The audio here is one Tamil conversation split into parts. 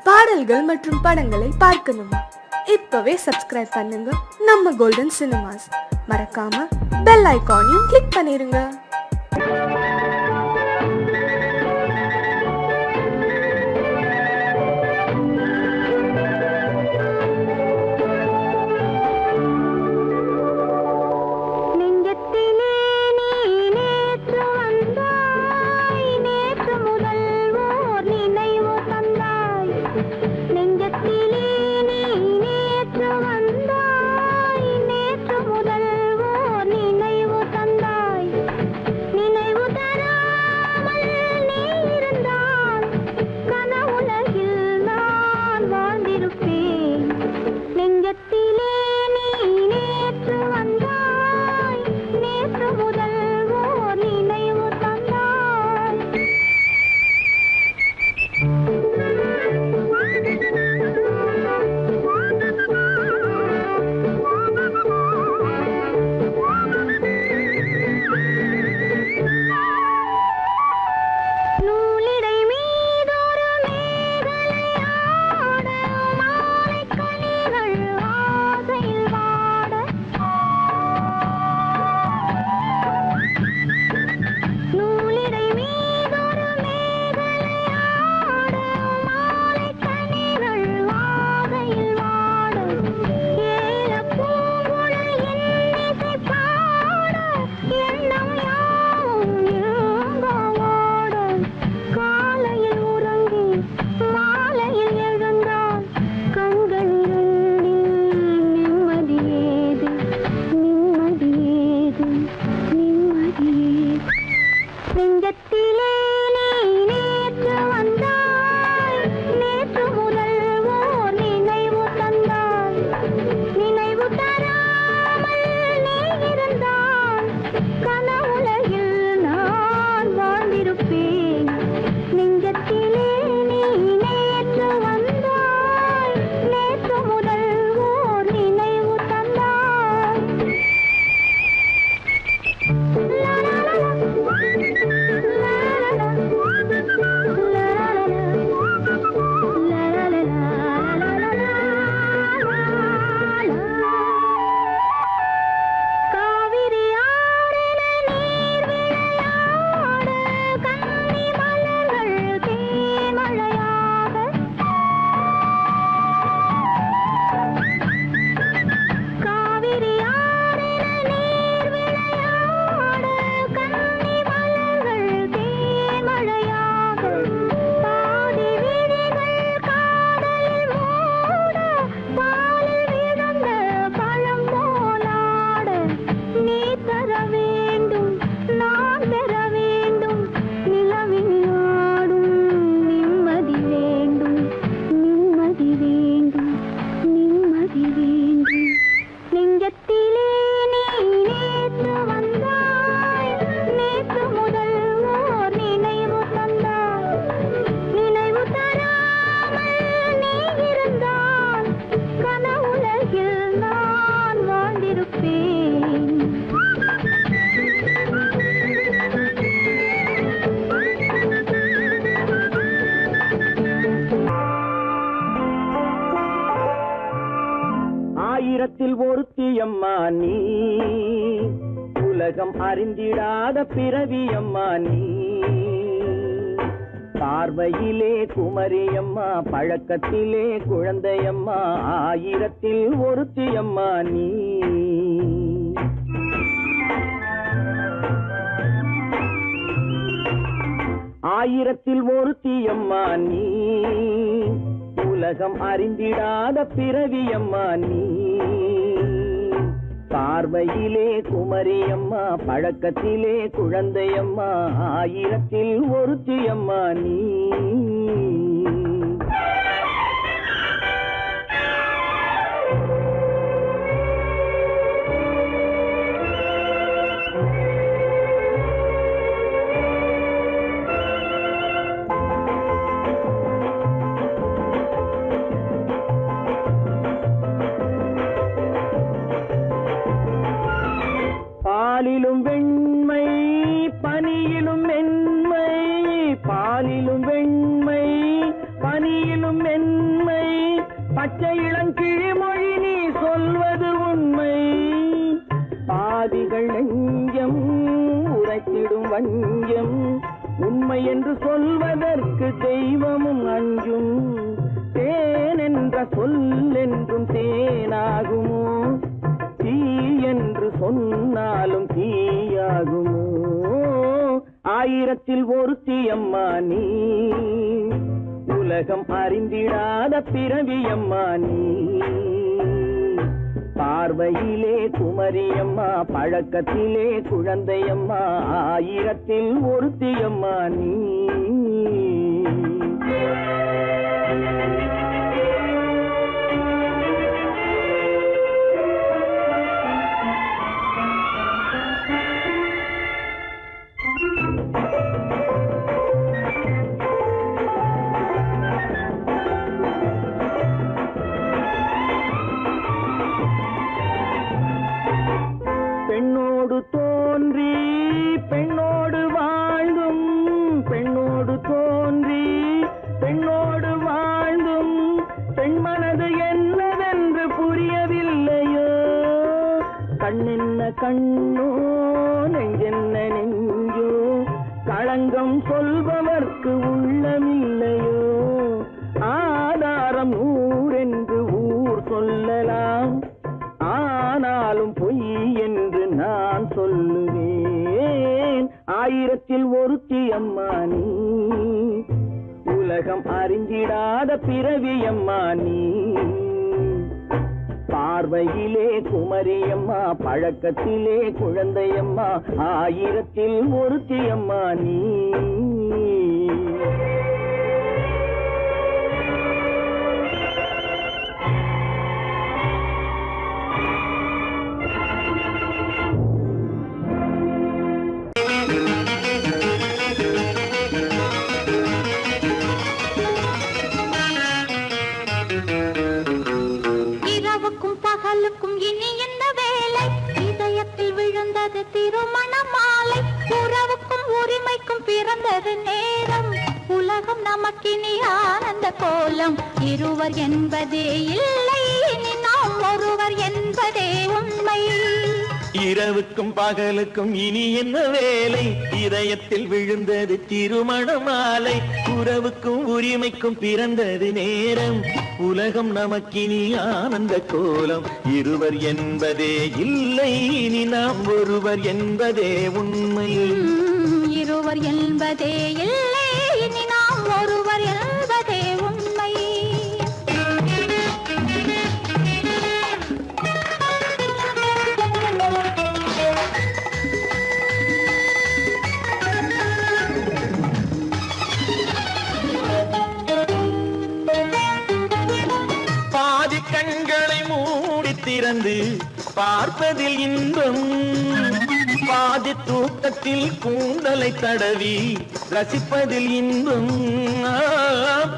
பாடல்கள் மற்றும் படங்களை பார்க்கணுமா? இப்பவே சப்ஸ்கிரைப் பண்ணுங்க நம்ம கோல்டன் சினிமாஸ். மறக்காம பெல் ஐகானையும் கிளிக் பண்ணிருங்க. ஆயிரத்தில் ஒருத்தியம்மா நீ, உலகம் அறிந்திடாத பிறவியம்மா நீ. பார்வையிலே குமரியம்மா, பழக்கத்திலே குழந்தையம்மா, ஆயிரத்தில் ஒருத்தியம்மா நீ. ஆயிரத்தில் ஒருத்தியம்மா நீ, உலகம் அறிந்திடாத பிறவியம்மா நீ. பார்வையிலே குமரியம்மா, பழக்கத்திலே குழந்தையம்மா, ஆயிரத்தில் ஒருத்தியம்மா நீ. பாலிலும் வெண்மை பனியிலும் மென்மை, பாலிலும் வெண்மை பச்சை இளங்கிழிமொழி நீ சொல்வது உண்மை. பாதிகள் நெஞ்சம் உரைத்திடும் வஞ்சம். உண்மை என்று சொல்வதற்கு தெய்வமும் அஞ்சும். தேன் என்ற சொல் என்றும் தேனாகுமோ? தீ என்று சொன்னாலும் தீயாகுமோ? ஆயிரத்தில் ஒருத்தி அம்மா நீ, உலகம் அறிந்திடாத பிறவியம்மா நீ. பார்வையிலே குமரியம்மா, பழக்கத்திலே குழந்தையம்மா, ஆயிரத்தில் ஒருத்தியம்மா நீ. பெண்ணோடு தோன்றி பெண்ணோடு வாழ்ந்தும், பெண்ணோடு தோன்றி பெண்ணோடு வாழ்ந்தும், பெண்மனது என்னவென்று புரியவில்லையோ? கண்ணென்ன கண்ணோ, நெஞ்சென்ன நெஞ்சோ, களங்கம் சொல்பவர்க்கு உள்ளமில்லையோ? ஆதாரம் நூறென்று ஊர் சொல்லலாம், ஆனாலும் பொய் என்று நான் சொல்லுவேன். ஆயிரத்தில் ஒருத்தி அம்மா நீ, உலகம் அறிந்திடாத பிறவியம்மா நீ. பார்வையிலே குமரியம்மா, பழக்கத்திலே குழந்தையம்மா, ஆயிரத்தில் ஒருத்தி அம்மா நீ. பகலுக்கும் இனி என்ன வேலை? இதயத்தில் விழுந்தது திருமண மாலை. உறவுக்கும் உரிமைக்கும் பிறந்தது நேரம். உலகம் நமக்கினி ஆனந்த கோலம். இருவர் என்பதே இல்லை, இனி நாம் ஒருவர் என்பதே உண்மை. இரவுக்கும் பகலுக்கும் இனி என்ன வேலை? இதயத்தில் விழுந்தது திருமண மாலை. உறவுக்கும் உரிமைக்கும் பிறந்தது நேரம். உலகம் நமக்கினி ஆனந்த கோலம். இருவர் என்பதே இல்லை, இனி நாம் ஒருவர் என்பதே உண்மை. இருவர் என்பதே இல்லை, இனி நாம் ஒருவர் என்பதே உண்மை. கண்களை மூடி திறந்து பார்ப்பதில் இன்பம். பாதி தூக்கத்தில் கூந்தலை தடவி ரசிப்பதில் இன்பம்.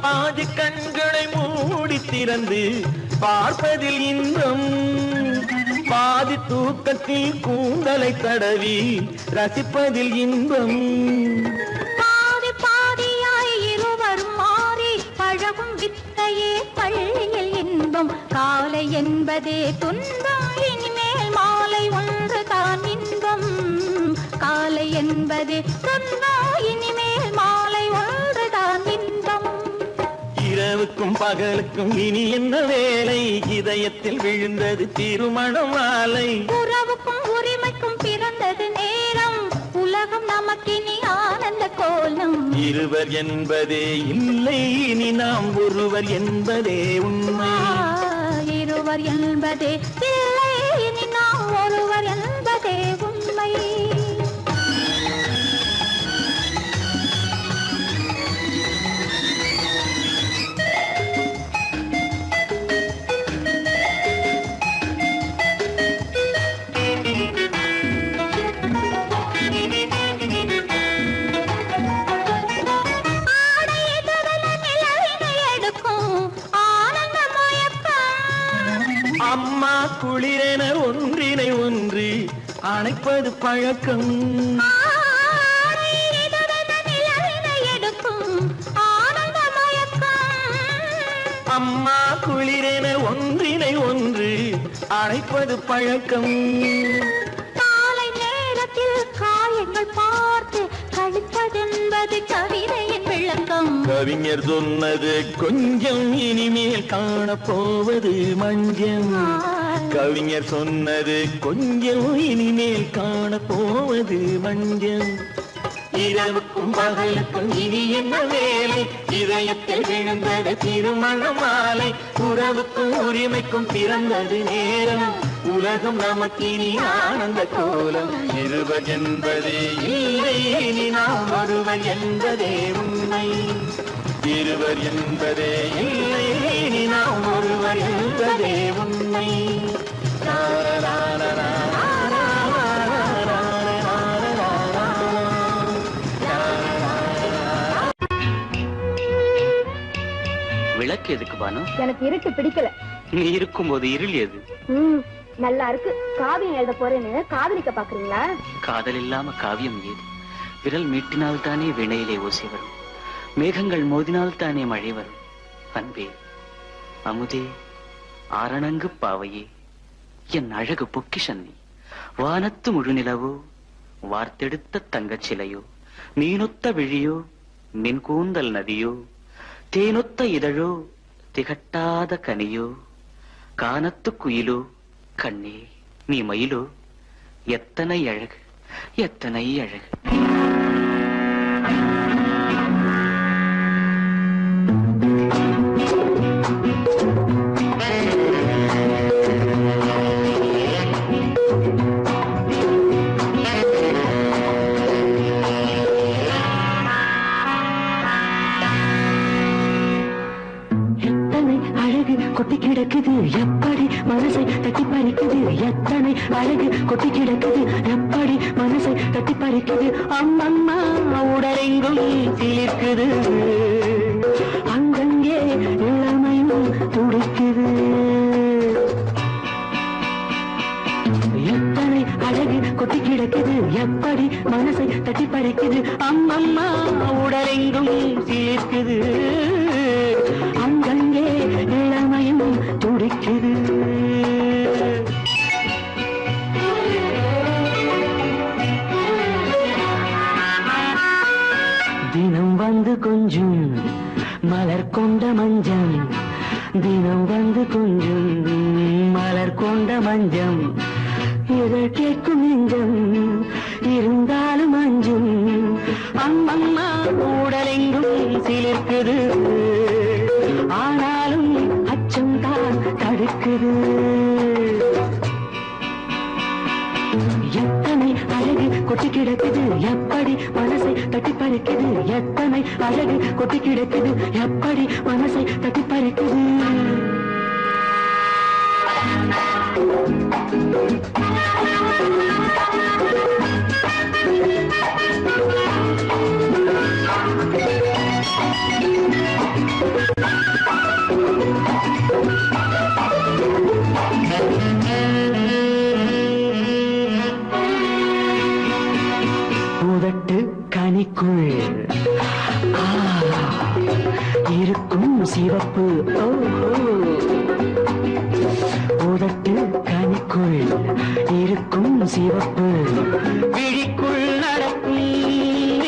பாதி கண்களை மூடி திறந்து பார்ப்பதில் இன்பம். பாதி தூக்கத்தில் கூந்தலை தடவி ரசிப்பதில் இன்பம். பாதி பாதியாய் இருவர் மாறி பழகும் வித்தையே பள்ளியில் இன்பம். காலை என்பதே துன்பம், இனிமேல் மாலை ஒன்று தான் இன்பம். காலை என்பதே துன்பம், இனிமேல் மாலை ஒன்று தான் இன்பம். இரவுக்கும் பகலுக்கும் இனி என்ன வேலை? இதயத்தில் விழுந்தது திருமண மாலை. உறவுக்கும் உரிமைக்கும் பிறந்தது நேரம். உலகம் நமக்கினி ஆனந்த கோலம். இருவர் என்பதே இல்லை, இனி நாம் ஒருவர் என்பதே உண்மை. இருவர் என்பதே இல்லை, இனி நாம் ஒருவர் என்பதே உண்மை. அம்மா குளிரென ஒன்றினை ஒன்று அணைப்பது பழக்கம். அம்மா குளிரென ஒன்றினை ஒன்று அழைப்பது பழக்கம். காலை நேரத்தில் காயங்கள் பார்த்து கழிப்பதென்பது கவிதையின் விளக்கம். கவிஞர் சொன்னது கொஞ்சம் இனிமேல் காணப்போவது மஞ்சள். கவிஞர் சொன்னது கொஞ்சம் இனிமேல் காணப்போவது மஞ்சள். இரவுக்கும் பகலுக்கும் இனி என்ன வேலை, இதயத்தில் விழுந்தது திருமண மாலை. உறவுக்கும் உரிமைக்கும் பிறந்தது நேரம், உலகம் நமக்கினி ஆனந்த கோலம். இருவர் என்பதே இல்லை, இனி நாம் ஒருவர் என்பதே உண்மை. இருவர் என்பதே இல்லை, இனி நாம் ஒருவர் என்பதே உண்மை. விளக்கு எதுக்கு பானு? எனக்கு இருட்டு பிடிக்கல. நீ இருக்கும்போது இருள் எது? நல்லா இருக்கு. காவியம் எழுத போறேன்னு காதலிக்க பாக்குறீங்களா? காதல் இல்லாம காவியம் ஏது? விரல் மீட்டினால் தானே வினையிலே ஓசை வரும், மேகங்கள் மோதினால் தானே மழை வரும். அன்பே, அமுதே, ஆரணங்கு பாவையே, என் அழகு பொக்கிஷன்னி. வானத்து முழுநிலவோ, வார்த்தெடுத்த தங்கச் சிலையோ, மீனொத்த விழியோ, மின் கூந்தல் நதியோ, தேனொத்த இதழோ, திகட்டாத கனியோ, கானத்து குயிலோ, கண்ணே நீ மயிலோ, எத்தனை அழகு, எத்தனை அழகு. கொட்டி கிடக்குது எப்படி மனசை தட்டி பறிக்குது, எத்தனை அழகு கொட்டி கிடக்குது எப்படி மனசை தட்டி பறிக்குது. அம்மம்மா உடலெங்கும் சிலிர்க்குது, அங்கங்கே இளமையும் துடிக்குது. எத்தனை அழகு கொட்டி கிடக்குது எப்படி மனசை தட்டி பறிக்குது. அம்மம்மா உடலெங்கும் சிலிர்க்குது, அங்கங்கே இளமையும் துடிக்குது. தினம் வந்து கொஞ்சம் மலர் கொண்ட மஞ்சம், தினம் வந்து கொஞ்சம் மலர் கொண்ட மஞ்சம். இதழ் கேட்கும் நெஞ்சம் இருந்தாலும் அஞ்சும். அம்மம்மா உடலெங்கும் சிலிர்க்குது, ஆனாலும் அச்சம் தான் தடுக்குது. எத்தனை அழகு கொட்டி கிடக்குது எப்படி மனசை தட்டி பறிக்குது. எத்தனை அழகு கொட்டி கிடக்குது எப்படி மனசை தட்டி பறிக்குது. உதட்டு கனிக்குள் இருக்கும் சிவப்பு, உதட்டு கனிக்குள் இருக்கும் சிவப்பு. விழிக்குள் நடக்கும்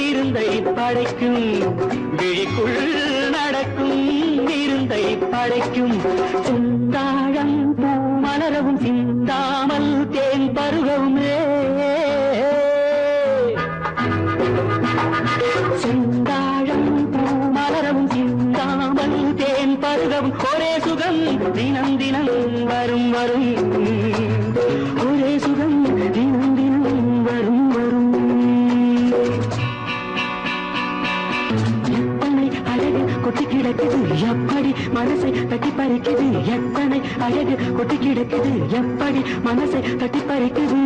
இருந்தை படைக்கும், விழிக்குள் நடக்கும் இருந்தை படைக்கும். சிந்தாழம் பூ மலரவும் சிந்தாமல் தேன் பருகவும், சிந்தாழம் பூ மலரவும் சிந்தாமல் தேன் பருகவும். ஒரே சுகம் தினம் தினம் வரும் வரும், ஒரே சுகம் தினம் தினம் வரும் வரும். எத்தனை அழகு கொட்டி கிடக்குது எப்படி மனசை தட்டி பறிக்குது. எத்தனை அழகு கொட்டி கிடக்குது எப்படி மனசை தட்டி பறிக்குது.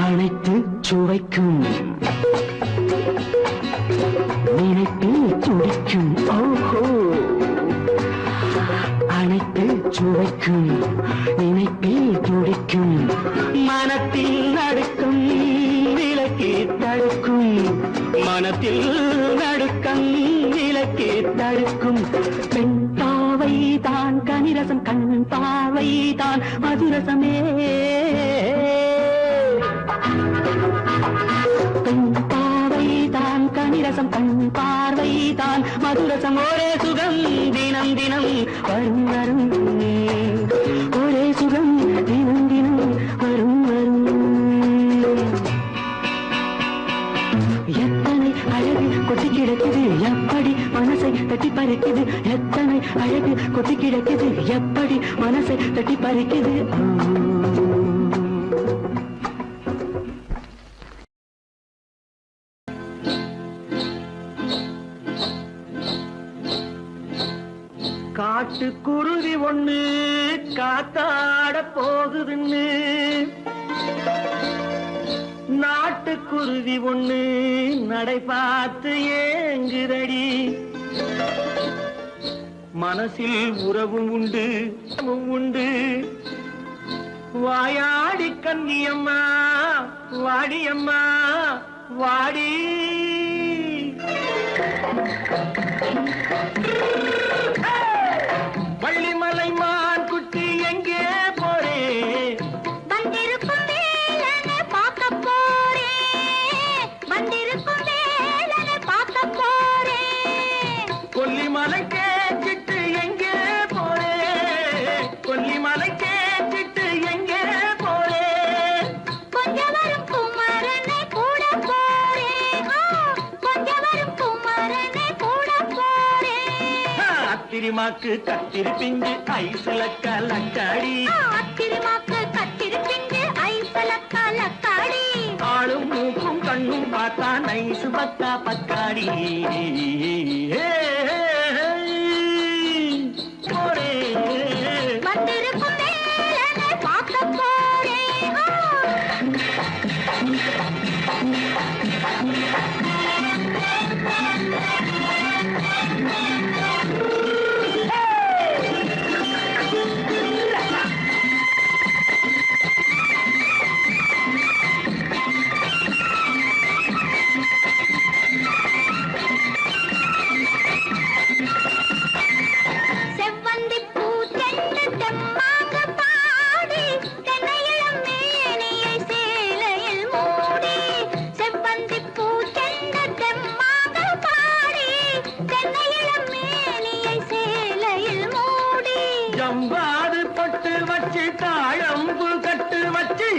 அனைத்து சுவைக்கும் நினைப்பில் துடிக்கும் ஓஹோ அணைப்பில் சுவைக்கும் நினைப்பில் துடிக்கும் மனத்தில் நடுக்கும் விலக்கி தடுக்கும் மனத்தில் நடுக்கம் விலக்கி தடுக்கும் பெண் பாவை தான் கனிரசம் கண் பாவை தான் மதுரசமே பெண் பாவை தான் கனிரசம் கண் பார்வை தான் மதுரசம் ஒரே சுகம் தினம் தினம் வரும் வரும் ஒரே சுகம் தினம் தினம் வரும் வரும் எத்தனை அழகு கொட்டி கிடக்குது எப்படி மனசை தட்டி பறிக்குது எத்தனை அழகு கொட்டி கிடக்குது எப்படி மனசை தட்டி பறிக்குது காட்டுக்குருவி ஒண்ணு காத்தாட போகுதுன்னு நாட்டுக்குருவி ஒண்ணு நடை பார்த்து ஏங்குதடி மனசில் உறவும் உண்டு உண்டு வாயாடி கன்னியம்மா வாடியம்மா வாடி வள்ளிமலை மான் குட்டி எங்கே போறே வந்திருக்கும் வேலனை பார்க்க போறேன் வந்திருக்கும் வேலனை பார்க்க போறேன் கொல்லிமலை கேட்டுட்டு எங்கே போறே கொல்லிமலை கேட்டுட்டு எங்கே போறே கொஞ்சம் வரும் குமரனை கூட போறேன் கொஞ்சம் வரும் குமரனை கூட போறேன் அத்திரிமாக்கு கத்திரி பிஞ்சு ஐசுல கலக்காடி அத்திரிமாக்கு கத்திரி பிஞ்சு ஐசல கலக்காடி ஆளும் மூக்கும் கண்ணும் பார்த்தா நைசு பக்கா பக்காடி போறே வந்திருக்கும் வேலனை பார்க்க போறேன் செவ்வந்தி பூ தென்ன தெம்மாக பாடி தென்னையிளம் மேனியை சேலையில் மூடி செவ்வந்தி பூ தென்ன தெம்மாக பாடி தென்னையிளம் மேனியை சேலையில் மூடி ஜம்பாது பொட்டு வச்சு தாழம்பு கட்டு வச்சு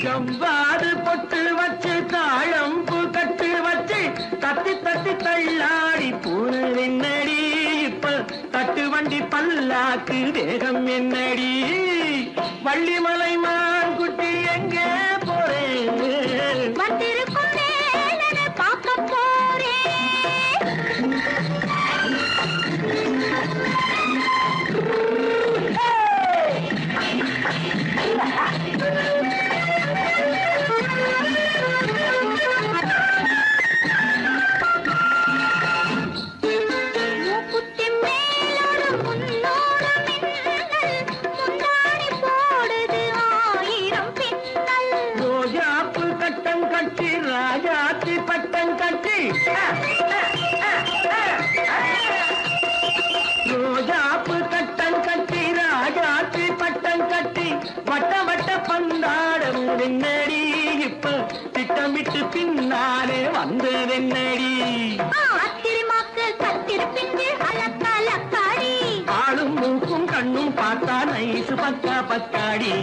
ஜம்பாது பொட்டு வச்சு தாழம்பு கட்டு வச்சு தட்டி தட்டி தள்ளாடி பூரு என்னடி இப்ப தட்டு வண்டி பல்லாக்கு வேகம் என்னடி வள்ளிமலை மான் குட்டி எங்கே போறேன் வந்திருக்கும் வேலனை பார்க்க போறேன் மூக்குத்தி மேலோடு முன்னோடு மின்னல் முந்தாணி போடுது ஆயிரம் பின்னல் ரோஜாப்பு கட்டம் கட்டி ராஜாத்தி பட்டம் கட்டி ரோஜாப்பு கட்டம் கட்டி ராஜாத்தி பட்டம் கட்டி வட்ட வட்ட பந்தாடம் வெண்ணடி இப்ப திட்டமிட்டு பின்னாலே வந்ததென்னடி அத்திரிமாக்கு கத்திரி பிஞ்சு அலக்காடி ஆளும் மூக்கும் கண்ணும் பார்த்தா நைசு பக்கா பக்காடி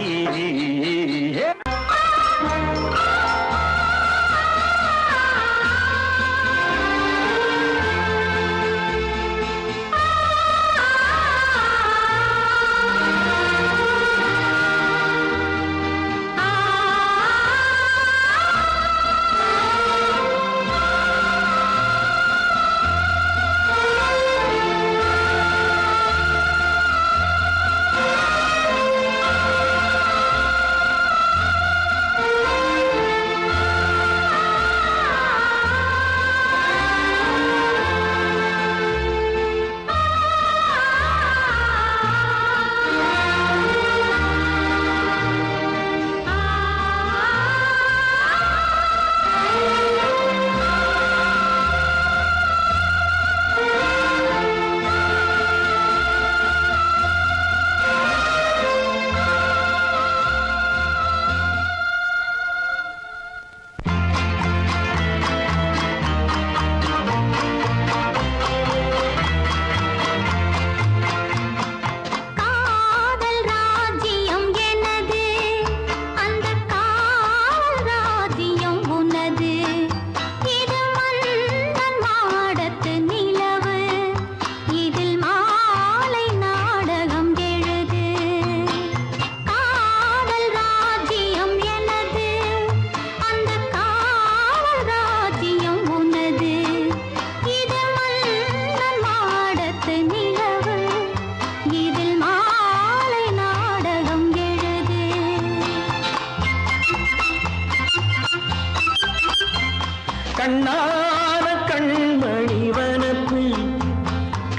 கண்ணான கண்மணி வனப்பு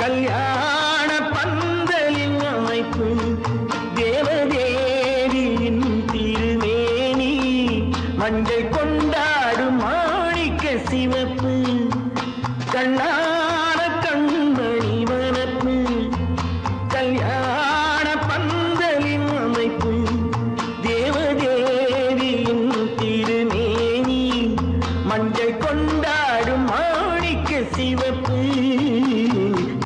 கல்யாண பந்தலின் அமைப்பு தேவதேவியின் திருமேனி மஞ்சள் கொண்டாடும் மாணிக்க சிவப்பு கண்ணான கண்மணி வனப்பு கல்யாண பந்தலின் அமைப்பு தேவதேவியின் திருமேனி மஞ்சள் கொண்டாடும் மாணிக்க சிவப்பு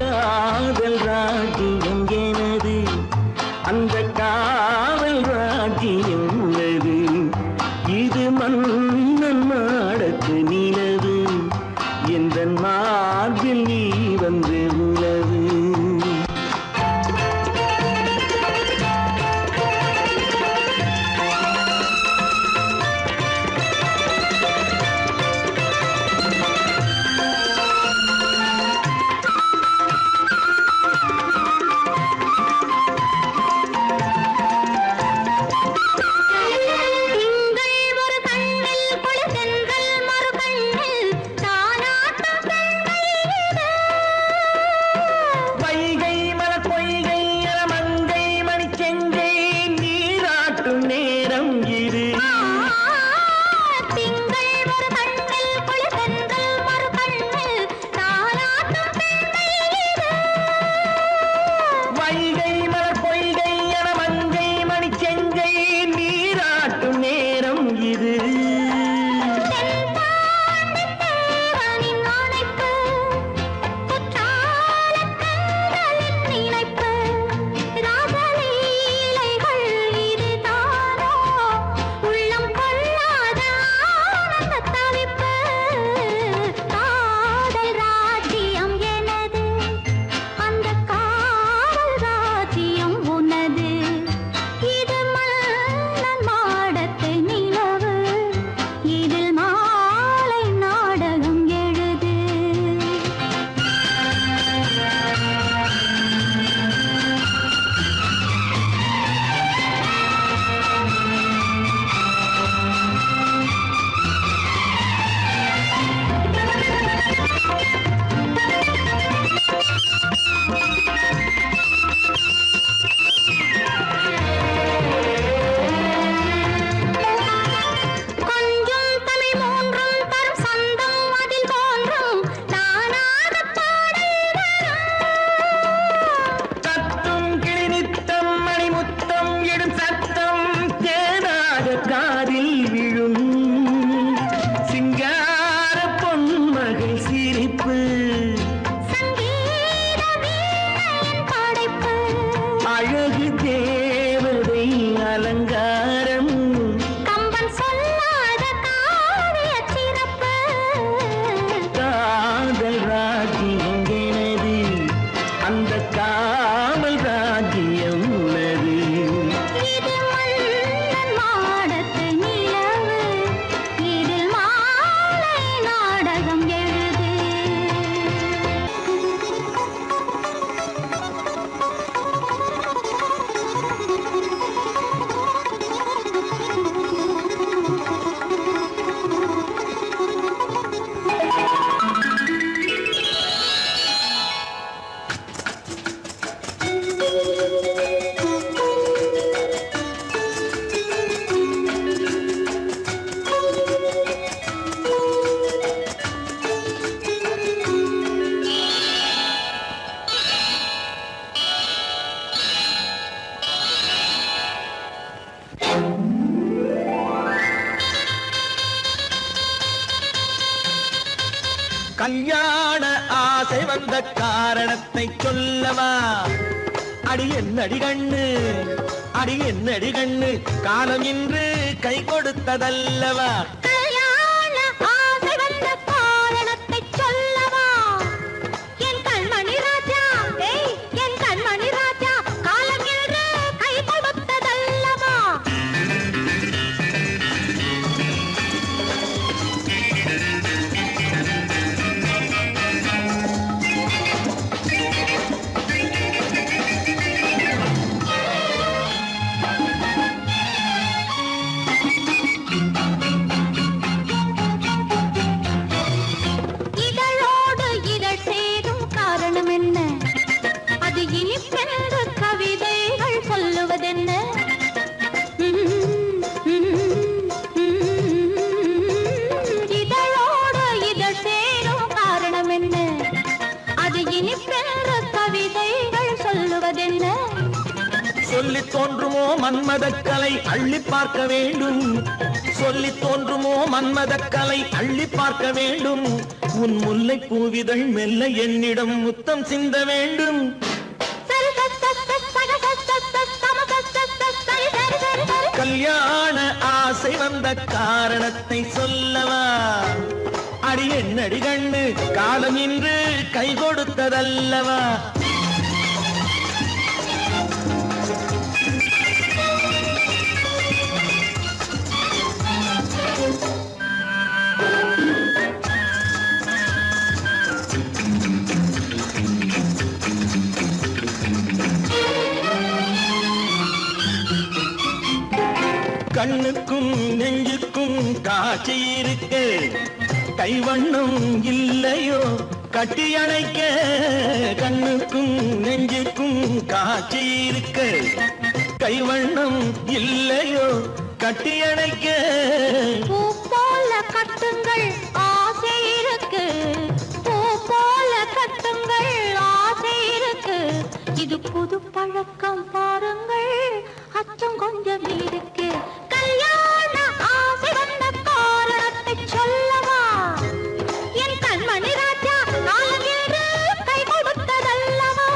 காதல் ராஜ்யம் எனது அந்த காவல் ராஜ்யம் உள்ளது இது மன்னன் மாடத்து நிலவு எந்த மார்பில் நீ வந்து உலவு திங்கள் ஒரு கண்ணில் குளிர்தென்றல் மறு கண்ணில் தானாட்டம் பெண்மையிட வைகை மலர் பொய்கை மங்கை மணிச்செங்கை நீராட்டும் நேரம் இது திங்கள் ஒரு கண்ணில் குளிர்தென்றல் மறு கண்ணில் தானாட்டம் பெண்மையிட வைகை மலர் பொய்கை மங்கை மணிச்செங்கை நீராட்டும் நேரம் இது தென்பாண்டித்தேவனின் ஆணைப்பு, குற்றாலக் கண்களின் நினைப்பு, ராசலீலைகள் இதுதானோ, உள்ளம் கொள்ளாத ஆனந்தத் தவிப்பு. காதல் ராஜ்யம் எனது, அந்தக் காவல் ராஜ்யம் உனது. இது மன்னன் மாடத்து நிலவு, இதில் மாலை நாடகம் எழுது. கொஞ்சம் தமிழ் மூன்றும் தரும் சந்தம் அதில் தோன்றும் தானாகப் பாடல் வரும். தத்தும் கிளிநித்தம் மணிமுத்தம் இடும் சத்தம் தேனாக காதில் விழும் சிங்கார பொன்மகள் சிரிப்பு சங்கீத வீணையின் படைப்பு, அழகு தேவதை அலங்காரம் கம்பன் சொல்லாத காவியச் சிறப்பு. காதல் ராஜ்யம் எனது அந்த காவல் ராஜ்யம் உள்ளது இது மன்னன் மாடத்து நிலவு, இதில் மாலை நாடகம் எழுது. கல்யாண ஆசை வந்த காரணத்தை சொல்லவா அடி என்னடி கண்ணு அடி என்னடி கண்ணு காலம் இன்று கை கொடுத்ததல்லவா கல்யாண ஆசை வந்த காரணத்தைச் சொல்லவா? என் கண்மணி ராஜா, என் கண்மணி ராஜா, காலம் என்று கை கொடுத்ததல்லவா? சொல்லி தோன்றுமோ மன்மதக்கலை அள்ளி பார்க்க வேண்டும், சொல்லி தோன்றுமோ மன்மதக்கலை அள்ளி பார்க்க வேண்டும். உன் முல்லை பூவிதழ் மெல்ல என்னிடம் முத்தம் சிந்த வேண்டும். கல்யாண ஆசை வந்த காரணத்தை சொல்லவா, அடி என்னடி கண்டு காலம் இன்று கை கொடுத்ததல்லவா. கண்ணுக்கும் நெஞ்சுக்கும் காட்சி இருக்கு, கைவண்ணம் இல்லையோ கட்டி அணைக்க. கண்ணுக்கும் நெஞ்சுக்கும் காட்சி இருக்கு, கைவண்ணம் இல்லையோ கட்டி அணைக்க. பூ போல கட்டுங்கள் ஆசை இருக்கு, பூ போல கட்டுங்கள் ஆசை இருக்கு. இது புது பழக்கம் பாருங்கள், அச்சம் கொஞ்சம் இருக்கு. கல்யாண ஆசை வந்த காரணத்தை சொல்லவா, என் கண்மணி ராஜா காலம் என்று கை கொடுத்ததல்லவா.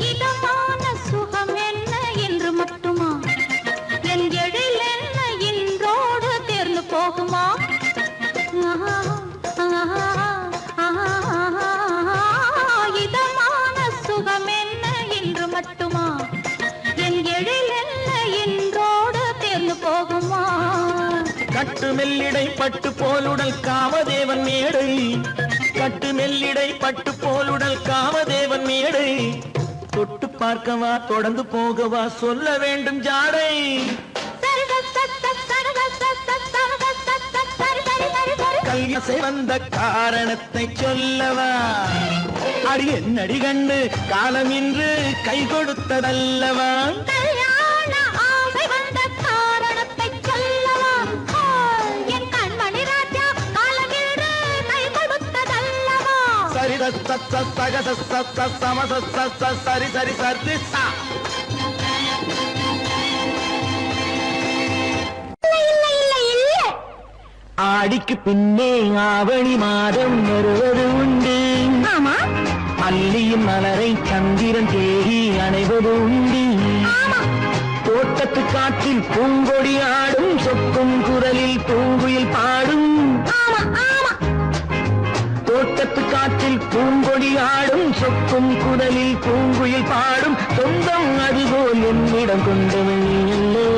இதமான சுகம் என்ன என்று மட்டுமா, என் எழில் என்ன என்றோடு தேர்ந்து போகுமா. கட்டு மெல்லிடை பட்டு போலுடல் காமதேவன் மேடை, கட்டு மெல்லிடை பட்டு போலுடல் காமதேவன் மேடை. தொட்டு பார்க்கவா தொடர்ந்து போகவா சொல்ல வேண்டும் ஜாடை. கல்யாணம் வந்த காரணத்தை சொல்லவா, அடி என்னடி கண்டு காலம் இன்று கை கொடுத்ததல்லவா. கல்யாண ஆசை வந்த காரணத்தை சொல்லவா, என் கண்மணி ராஜா காலம் என்று கை கொடுத்ததல்லவா. சரி சக சம சரி சரி சரி சா. ஆடிக்கு பின்னே ஆவணி மாதம் வருவது உண்டு, அல்லியின் மலரை சந்திரன் தேடி அணைவது உண்டு. தோட்டத்து காற்றில் பூங்கொடி ஆடும், சொக்கும் குரலில் பூங்குயில் பாடும். தோட்டத்து காற்றில் பூங்கொடி ஆடும், சொக்கும் குரலில் பூங்குயில் பாடும். சொந்தம் அதுபோல் என்னிடம் கொண்டவன் அல்லோ.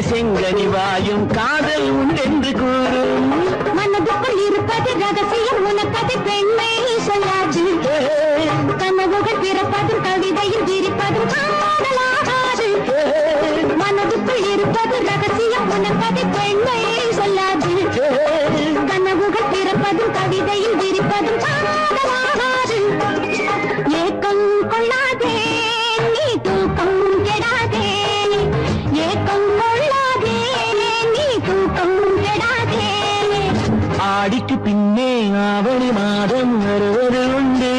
செங்கனிவாயும் காதல் உண்டென்று கூறும். மனதுக்குள் இருப்பது ரகசியம், உனக்கது பெண்மை சொல்லாது. கனவுகள் பிறப்பதும் கவிதையில் விரிப்பதும் காதலாகாது. மனதுக்குள் இருப்பது ரகசியம், உனக்கது பெண்மை சொல்லாது. கனவுகள் பிறப்பதும் கவிதையில் விரிப்பதும் காதலாகாது. ஏக்கம் கொள்ளாதே நீ, தூக்கம் கெடாதே. ஏக்கம் கொள்ளாதே நீ, தூக்கம் கெடாதே. ஆடிக்கு பின் பின்னே ஆவணி மாதம் வருவது உண்டு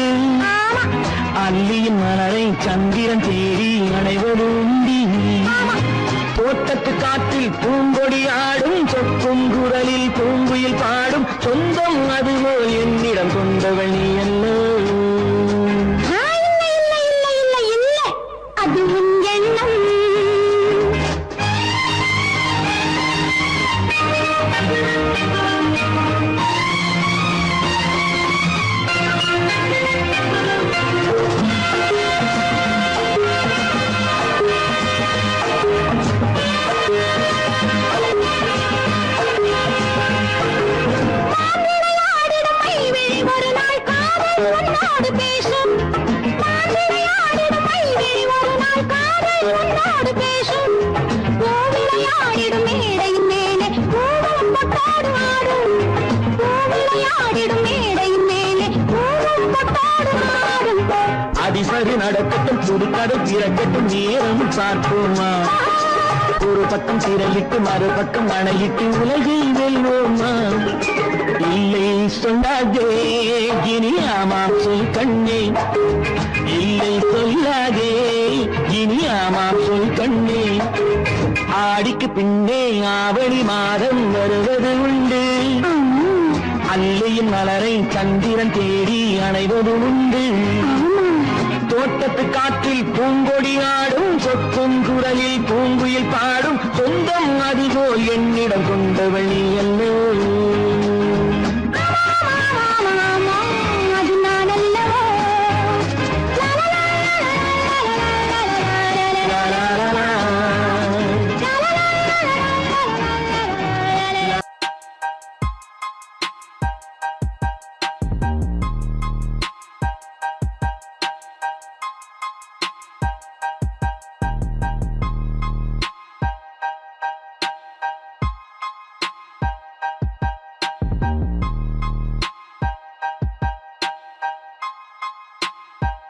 அல்லியின் மலரை சந்திரன் தேடி அடைவது உண்டி தோட்டத்து காற்றில் பூங்கொடி ஆடும் சொக்கும் குரலில் பூங்குயில் பாடும் சொந்தம் அதுவோ என்னிடம் கொண்டவள் நீ அல்ல அது உன் எண்ணம் ஒரு நாள் காதல் உன்னோடு பேசும் விளையாடிடும் ஒரு நாள் காதல் உன்னோடு பேசும் விளையாடிடும் மேடையின் மேலே பூவும் பொட்டாடு ஆடும் விளையாடிடும் மேடையின் மேலே பூவும் பொட்டாடு ஆடும் அதிசரி நடக்கட்டும் புதுக்கடை திறக்கட்டும் நேரம் பார்ப்போமா ஒரு பக்கம் திரையிட்டு மறுபக்கம் அணையிட்டு உலகை வெல்வோமா இல்லை சொல்லாதே இனி ஆமாம் சொல் கண்ணே இல்லை சொல்லாதே இனி ஆமாம் சொல் கண்ணே ஆடிக்கு பின்னே ஆவணி மாதம் வருவது உண்டு அல்லையின் மலரை சந்திரன் தேடி அணைவது உண்டு தோட்டத்து காற்றில் பூங்கொடி ஆடும் சொக்கும் குரலில் பூங்குயில் பாடும் சொந்தம் அதுபோல் என்னிடம் கொண்டவள் நீ